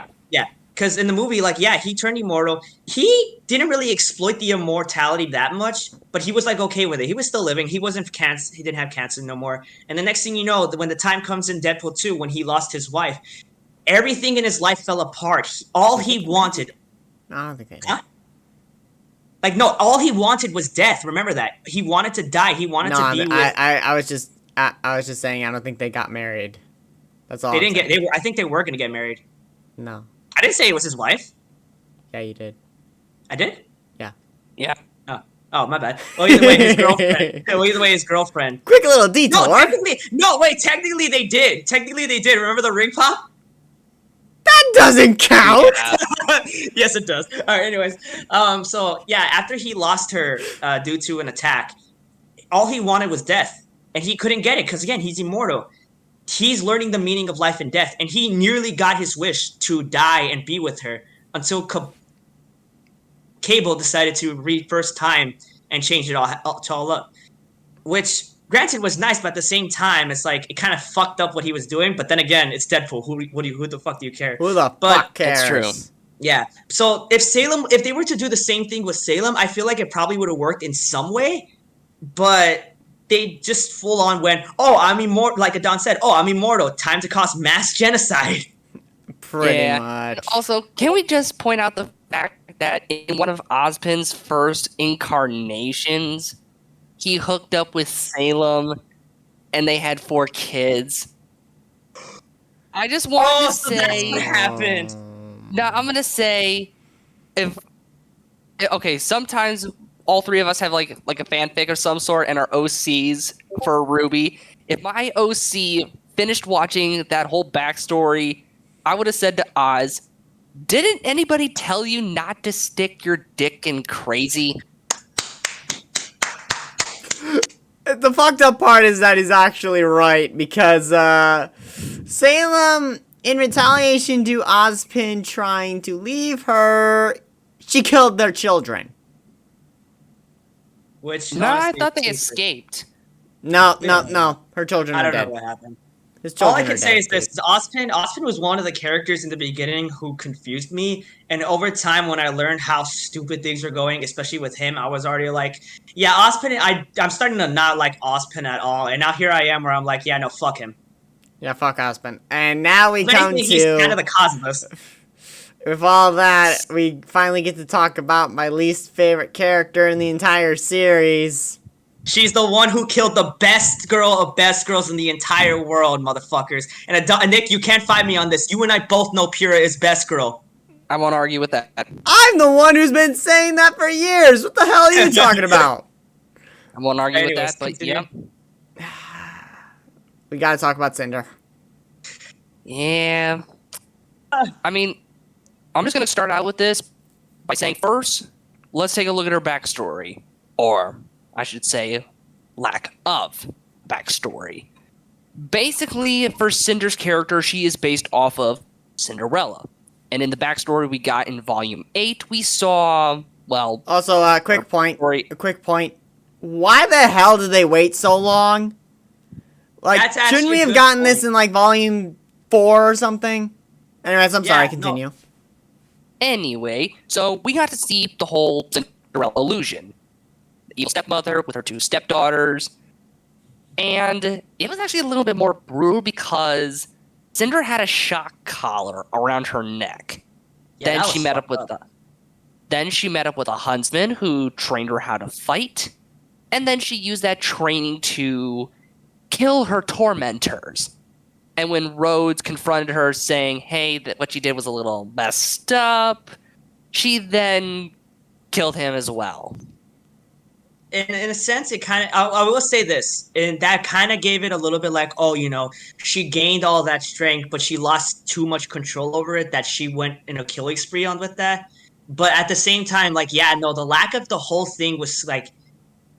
because in the movie, like, yeah, he turned immortal. He didn't really exploit the immortality that much, but he was like okay with it. He was still living. He wasn't cancer. He didn't have cancer no more. And the next thing you know, when the time comes in Deadpool 2, when he lost his wife, everything in his life fell apart. All he wanted. I don't think they did. Huh? Like, no, all he wanted was death. Remember that. He wanted to die. He wanted to be with. I was just saying. I don't think they got married. That's all. They didn't get. I think they were gonna get married. No. I didn't say it was his wife. Yeah, you did. I did? Yeah. Oh, my bad. Well, either way, his girlfriend. Quick little detour. Technically they did. Technically they did. Remember the ring pop? That doesn't count. Yeah. Yes, it does. All right. Anyways, so yeah, after he lost her due to an attack, all he wanted was death, and he couldn't get it because again, he's immortal. He's learning the meaning of life and death, and he nearly got his wish to die and be with her until Cable decided to reverse time and change it all up. Which, granted, was nice, but at the same time, it's like it kind of fucked up what he was doing. But then again, it's Deadpool. Who the fuck do you care? Who the fuck cares? That's true. Yeah. So if they were to do the same thing with Salem, I feel like it probably would have worked in some way, but they just full on went, oh, I'm immortal. Like Adon said, oh, I'm immortal. Time to cause mass genocide. Pretty much. Also, can we just point out the fact that in one of Ozpin's first incarnations, he hooked up with Salem, and they had 4 kids? I just wanted to say, that's what happened. Now I'm gonna say, sometimes all 3 of us have like a fanfic of some sort and our OCs for RWBY. If my OC finished watching that whole backstory, I would have said to Oz, didn't anybody tell you not to stick your dick in crazy? The fucked up part is that he's actually right, because Salem, in retaliation to Ozpin trying to leave her, she killed their children. Which I thought they escaped. No. Her children I are don't dead. know what happened. All I can say is this: Ozpin was one of the characters in the beginning who confused me, and over time, when I learned how stupid things were going, especially with him, I was already like, "Yeah, Ozpin." I'm starting to not like Ozpin at all, and now here I am, where I'm like, "Yeah, no, fuck him." Yeah, fuck Ozpin. And now we come to. He's kind of the cause of this. With all that, we finally get to talk about my least favorite character in the entire series. She's the one who killed the best girl of best girls in the entire world, motherfuckers. And Nick, you can't fight me on this. You and I both know Pyrrha is best girl. I won't argue with that. I'm the one who's been saying that for years. What the hell are you talking about? I won't argue with that, but yeah. We gotta talk about Cinder. Yeah. I mean, I'm just gonna start out with this by saying first, let's take a look at her backstory. Or, I should say, lack of backstory. Basically, for Cinder's character, she is based off of Cinderella. And in the backstory we got in Volume 8, we saw, well... Also, a quick point. Why the hell did they wait so long? Like, shouldn't we have gotten this in, like, Volume 4 or something? Anyways, I'm sorry, continue. No. Anyway, so we got to see the whole Cinderella illusion. The evil stepmother with her 2 stepdaughters. And it was actually a little bit more brutal because Cinder had a shock collar around her neck. Yeah, Then that she was met up fucked with up. then she met up with a huntsman who trained her how to fight. And then she used that training to kill her tormentors. And when Rhodes confronted her saying, hey, that what she did was a little messed up, she then killed him as well. In a sense, it kind of, I will say this, and that kind of gave it a little bit like, oh, she gained all that strength, but she lost too much control over it that she went in a killing spree on with that. But at the same time, like, yeah, no, the lack of the whole thing was like,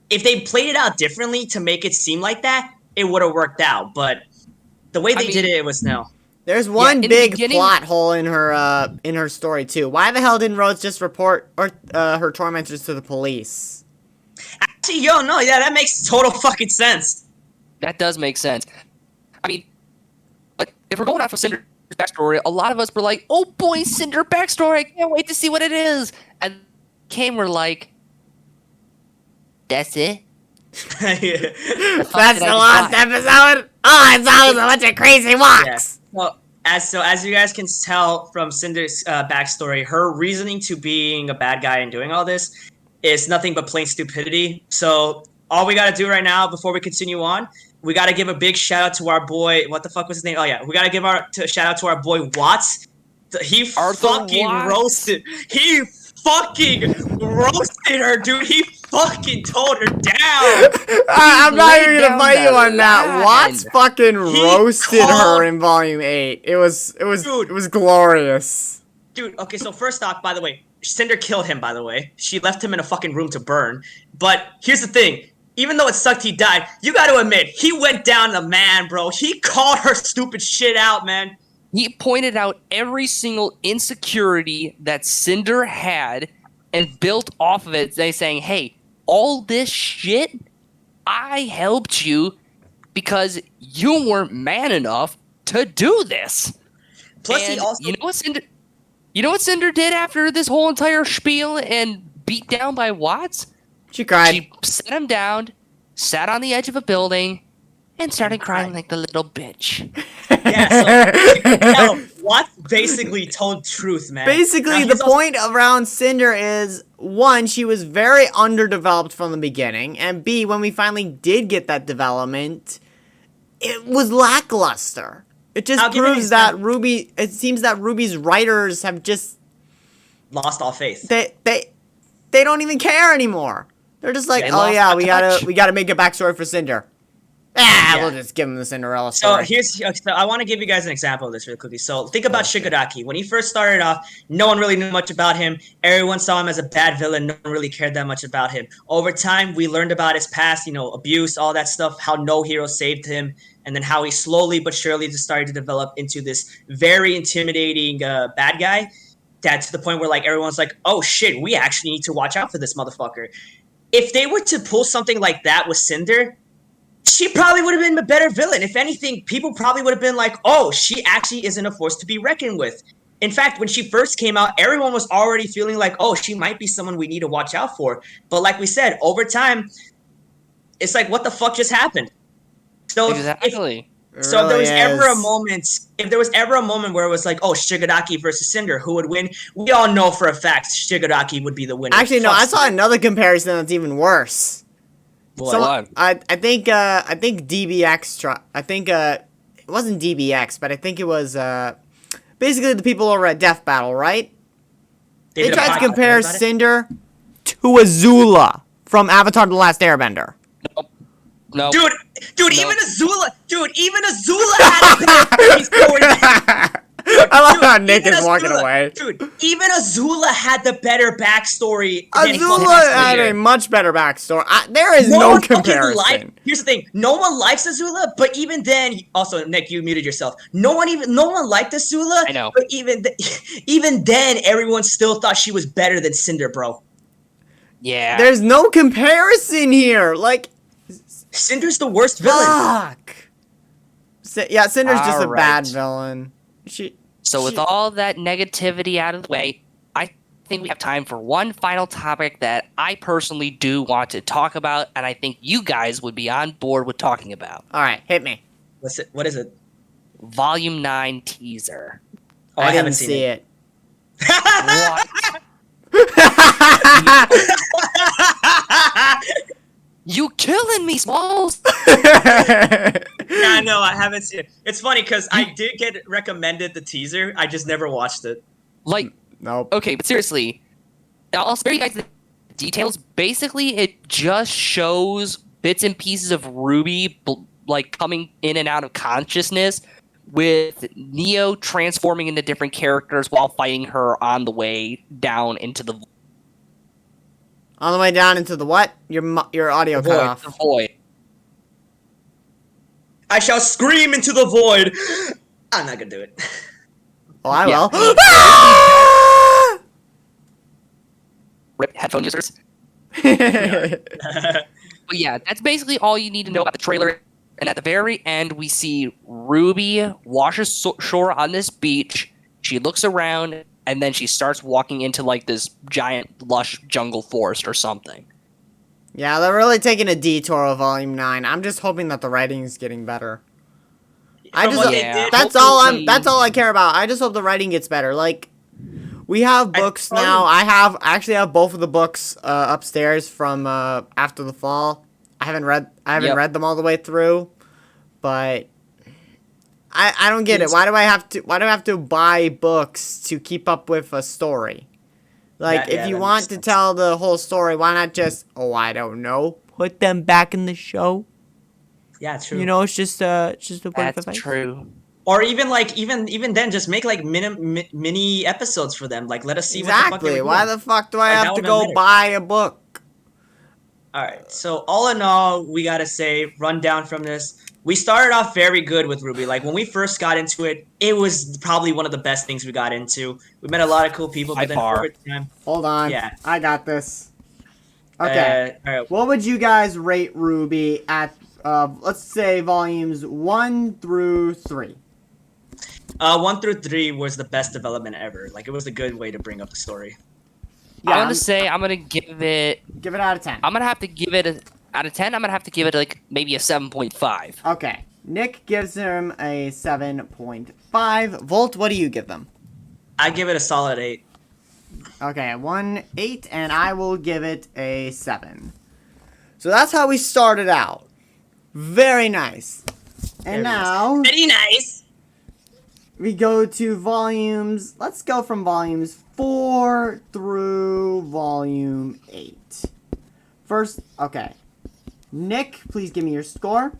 if they played it out differently to make it seem like that, it would have worked out. But the way they did it was no. There's one in the big beginning- plot hole in her story too. Why the hell didn't Rhodes just report her tormentors to the police? Actually, no, yeah, that makes total fucking sense. That does make sense. I mean, if we're going off of Cinder's backstory, a lot of us were like, oh boy, Cinder backstory, I can't wait to see what it is. And we're like, that's it? That's the last episode? Oh, it's always a bunch of crazy walks! Yeah. Well, as you guys can tell from Cinder's backstory, her reasoning to being a bad guy and doing all this is nothing but plain stupidity. So all we gotta do right now before we continue on, we gotta give a big shout out to our boy. What the fuck was his name? Oh yeah, we gotta give shout out to our boy Watts. He Arthur fucking Watts. roasted. He fucking roasted her, dude. He fucking told her down. I'm not even laid gonna down fight you the on that. line. Watts fucking roasted called- her in volume 8. It was Dude. it was glorious. Dude, okay, so first off, by the way, Cinder killed him, by the way. She left him in a fucking room to burn. But here's the thing. Even though it sucked he died, you gotta admit, he went down the man, bro. He called her stupid shit out, man. He pointed out every single insecurity that Cinder had and built off of it, they saying, hey, all this shit, I helped you because you weren't man enough to do this. Plus, And he also... You know what Cinder did after this whole entire spiel and beat down by Watts? She cried. She set him down, sat on the edge of a building, and started crying like the little bitch. Yeah, so Watts basically told truth, man. Basically, Now, the point around Cinder is, one, she was very underdeveloped from the beginning, and B, when we finally did get that development, it was lackluster. It just proves that RWBY, it seems that RWBY's writers have just... lost all faith. They don't even care anymore. They're just like, They oh lost yeah, touch. we gotta make a backstory for Cinder. We'll just give him the Cinderella story. So I want to give you guys an example of this real quickly. So think about Shigaraki. When he first started off, no one really knew much about him. Everyone saw him as a bad villain. No one really cared that much about him. Over time, we learned about his past, abuse, all that stuff, how no hero saved him, and then how he slowly but surely just started to develop into this very intimidating bad guy. That to the point where like everyone's like, oh shit, we actually need to watch out for this motherfucker. If they were to pull something like that with Cinder, she probably would have been a better villain. If anything, people probably would have been like, oh, she actually isn't a force to be reckoned with. In fact, when she first came out, everyone was already feeling like, oh, she might be someone we need to watch out for. But like we said, over time, it's like, what the fuck just happened? So Exactly. if there was ever a moment where it was like, oh, Shigaraki versus Cinder, who would win? We all know for a fact Shigaraki would be the winner. Actually, no, I saw another comparison that's even worse. What? I think DBX it wasn't DBX, but I think it was basically the people over at Death Battle, right? They tried to compare Cinder to Azula from Avatar: The Last Airbender. No. Dude, even Azula had a better story. I love how Nick is walking away. Dude, even Azula had the better backstory. Azula had a much better backstory. There is no comparison. Here's the thing: no one likes Azula, but even then, also Nick, you muted yourself. No one liked Azula. I know. But even then, everyone still thought she was better than Cinder, bro. Yeah. There's no comparison here. Like, Cinder's the worst villain. fuck. Yeah, Cinder's just a All bad right. villain. So with all that negativity out of the way, I think we have time for one final topic that I personally do want to talk about, and I think you guys would be on board with talking about. All right, hit me. What is it? Volume 9 teaser. Oh, I haven't seen it. What? You killing me, Smalls? Yeah, no, I haven't seen it. It's funny because I did get recommended the teaser. I just never watched it. Like, Nope. okay, but seriously, I'll spare you guys the details. Basically, it just shows bits and pieces of Ruby, like, coming in and out of consciousness, with Neo transforming into different characters while fighting her on the way down into the On the way down into the what? Your audio cut off. void. I shall scream into the void. I'm not gonna do it. Oh, I Yeah. will. Rip headphone users. Ah! But yeah, that's basically all you need to know about the trailer. And at the very end, we see Ruby washes shore on this beach. She looks around, and then she starts walking into, like, this giant, lush jungle forest or something. Yeah, they're really taking a detour of Volume 9. I'm just hoping that the writing is getting better. From what they did, That's all I care about. I just hope the writing gets better. Like, we have books now. I actually have both of the books upstairs from After the Fall. I haven't read them all the way through, but I don't get it. Why do I have to buy books to keep up with a story? Like, if you want to tell the whole story, why not just, I don't know, put them back in the show? Yeah, true. You know, it's just a That's true. Or even then, just make like mini episodes for them. Like, let us see. Exactly. Why the fuck do I Like, have to go buy a book? All right. So all in all, we gotta say, rundown from this. We started off very good with RWBY. Like, when we first got into it, it was probably one of the best things we got into. We met a lot of cool people, but then over time, hold on. Yeah. I got this. Okay. All right. What would you guys rate RWBY at? Let's say volumes 1 through 3. 1 through 3 was the best development ever. Like, it was a good way to bring up the story. Yeah, I'm gonna give it out of 10. I'm gonna have to give it out of 10. I'm gonna have to give it like maybe a 7.5. Okay. Nick gives him a 7.5. Volt, what do you give them? I give it a solid 8. Okay, 8, and I will give it a 7. So that's how we started out. Very nice. And now Very nice. we go to volumes. Let's go from volumes 4 through volume 8. First, okay. Nick, please give me your score.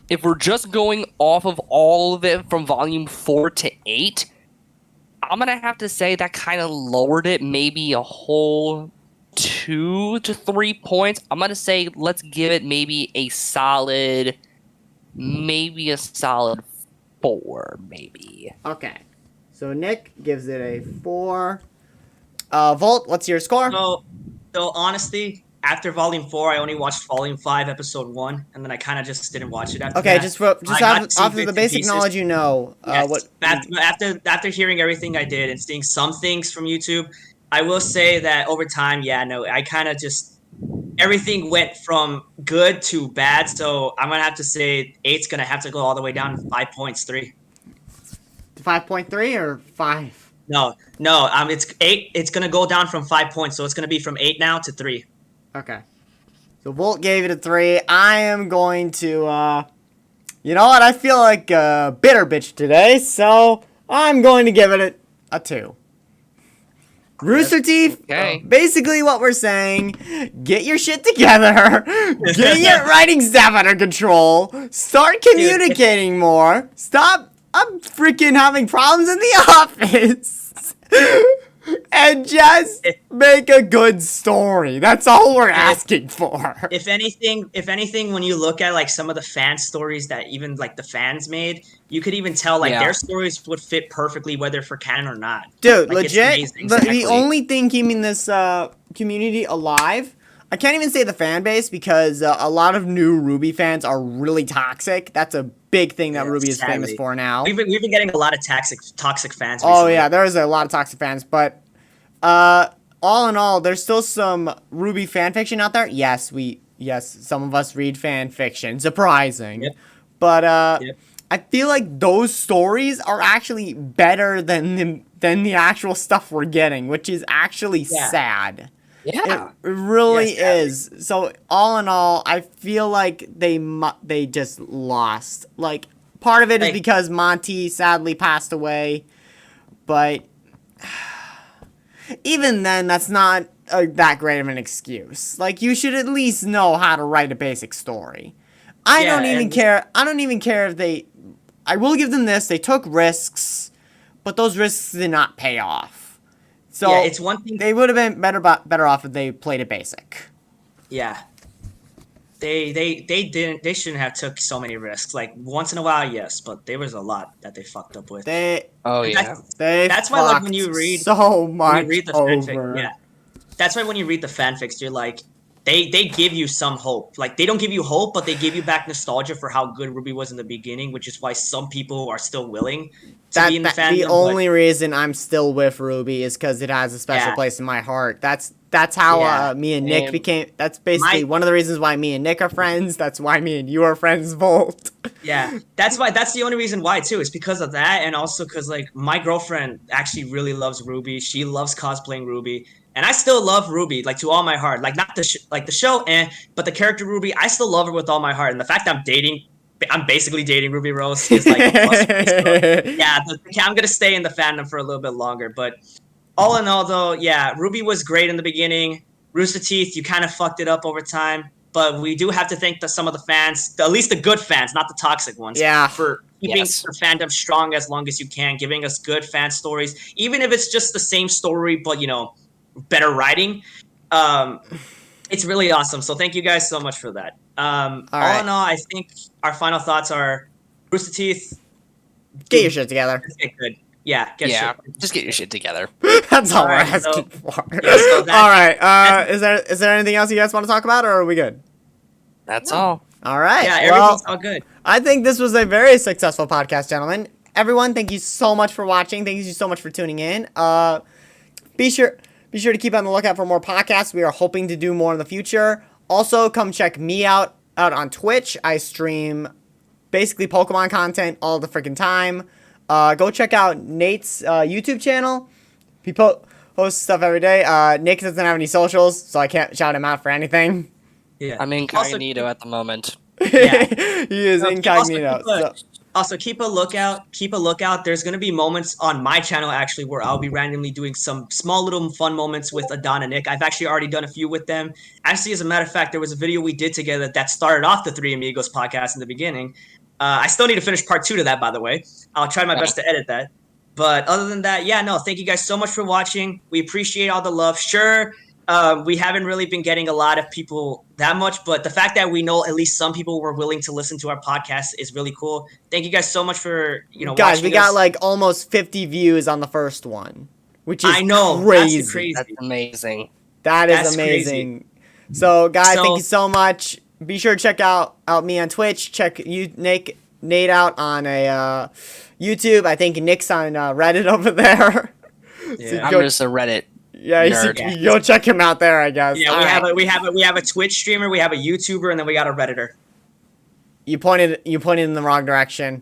If we're just going off of all of it from volume 4 to 8, I'm gonna have to say that kind of lowered it maybe a whole 2 to 3 points. I'm gonna say let's give it maybe a solid 4, maybe. Okay. So Nick gives it a 4. Volt, what's your score? So honestly, after Volume 4, I only watched Volume 5, Episode 1, and then I kind of just didn't watch it after that. just I after the basic knowledge you know. Yes. What? After hearing everything I did and seeing some things from YouTube, I will say that over time, I kind of just everything went from good to bad. So I'm gonna have to say 8's gonna have to go all the way down to 5 points, 3. 5.3 or 5? No, it's 8. It's gonna go down from 5 points, so it's gonna be from 8 now to 3. Okay. So Volt gave it a 3. I am going to, you know what? I feel like a bitter bitch today, so I'm going to give it a 2. Rooster Teeth, Okay. basically what we're saying, get your shit together, get your writing staff under control, start communicating more, stop freaking having problems in the office, and just make a good story. That's all we're asking for. If anything, when you look at like some of the fan stories that even like the fans made, you could even tell like their stories would fit perfectly whether for canon or not. Dude, like, legit, the only thing keeping this community alive, I can't even say the fan base because a lot of new RWBY fans are really toxic. That's a big thing that RWBY is famous for now. We've been getting a lot of toxic fans recently. Oh yeah, there's a lot of toxic fans, but all in all, there's still some RWBY fan fiction out there. Yes, some of us read fan fiction. Surprising. Yep. But Yep. I feel like those stories are actually better than the actual stuff we're getting, which is actually sad. Yeah. It really Yes, is. So all in all, I feel like they just lost. Like part of it is Like- because Monty sadly passed away, but even then, that's not that great of an excuse. Like you should at least know how to write a basic story. I Yeah, don't even and- care. I don't even care if they. I will give them this. They took risks, but those risks did not pay off. So Yeah, it's one thing. they would have been better off if they played it basic. Yeah. They shouldn't have took so many risks. Like once in a while, yes, but there was a lot that they fucked up with. Oh yeah. That's why, like, when you read so much when you read the over. fanfic, yeah. That's why when you read the fanfics, you're like, they give you some hope. Like they don't give you hope, but they give you back nostalgia for how good RWBY was in the beginning, which is why some people are still willing to be in the fandom. The only reason I'm still with RWBY is because it has a special Yeah. place in my heart. That's how Yeah. me and Nick Same. became. That's basically one of the reasons why me and Nick are friends. That's why me and you are friends, Volt. Yeah, that's the only reason why too. Is because of that, and also because like my girlfriend actually really loves RWBY. She loves cosplaying RWBY, and I still love RWBY like to all my heart. Like not the the show, but the character RWBY, I still love her with all my heart. And the fact I'm basically dating Ruby Rose is like, yeah, I'm gonna stay in the fandom for a little bit longer. But all in all, though, yeah, RWBY was great in the beginning. Rooster Teeth, you kind of fucked it up over time. But we do have to thank some of the fans, at least the good fans, not the toxic ones, Yeah. for keeping the fandom strong as long as you can, giving us good fan stories, even if it's just the same story, but better writing. It's really awesome. So thank you guys so much for that. All in all, I think our final thoughts are Rooster Teeth. Get your shit together. Get good. Yeah, just get your shit together. That's all we're Alright, asking for. yeah, so All right. Is there anything else you guys want to talk about, or are we good? That's all. All right. Yeah, everything's all good. I think this was a very successful podcast, gentlemen. Everyone, thank you so much for watching. Thank you so much for tuning in. Be sure to keep on the lookout for more podcasts. We are hoping to do more in the future. Also, come check me out on Twitch. I stream basically Pokemon content all the freaking time. Go check out Nate's YouTube channel. He posts stuff every day. Nick doesn't have any socials, so I can't shout him out for anything. Yeah. I'm incognito at the moment. Yeah. He is incognito. Also, keep a lookout. There's going to be moments on my channel, actually, where I'll be randomly doing some small little fun moments with Adon and Nick. I've actually already done a few with them. Actually, as a matter of fact, there was a video we did together that started off the Three Amigos podcast in the beginning. I still need to finish part 2 to that, by the way. I'll try my best to edit that. But other than that, thank you guys so much for watching. We appreciate all the love. Sure, we haven't really been getting a lot of people that much, but the fact that we know at least some people were willing to listen to our podcast is really cool. Thank you guys so much for guys. We got us. like almost 50 views on the first one, which is I know crazy. That's amazing. That's amazing. Crazy. So guys, thank you so much. Be sure to check out me on Twitch. Check Nate out on a YouTube. I think Nick's on Reddit over there. Yeah. So I'm just a Reddit. Yeah, you go check him out there, I guess. Yeah, we have a Twitch streamer, we have a YouTuber, and then we got a Redditor. You pointed in the wrong direction.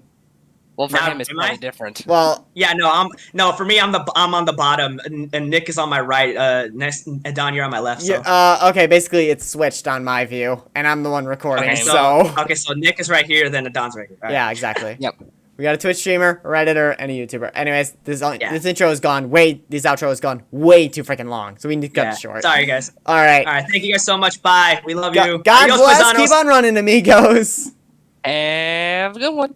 Well, for him, it's probably different. Well, yeah, for me, I'm on the bottom, and Nick is on my right. Next, and Don, you're on my left. So. Okay, basically it's switched on my view, and I'm the one recording. Okay, so Nick is right here, then Don's right here. Right. Yeah, exactly. Yep. We got a Twitch streamer, a Redditor, and a YouTuber. Anyways, this intro has gone this outro has gone way too freaking long, so we need to cut it short. Sorry, guys. All right. Thank you guys so much. Bye. We love you. God bless. Keep on running, amigos. Have a good one.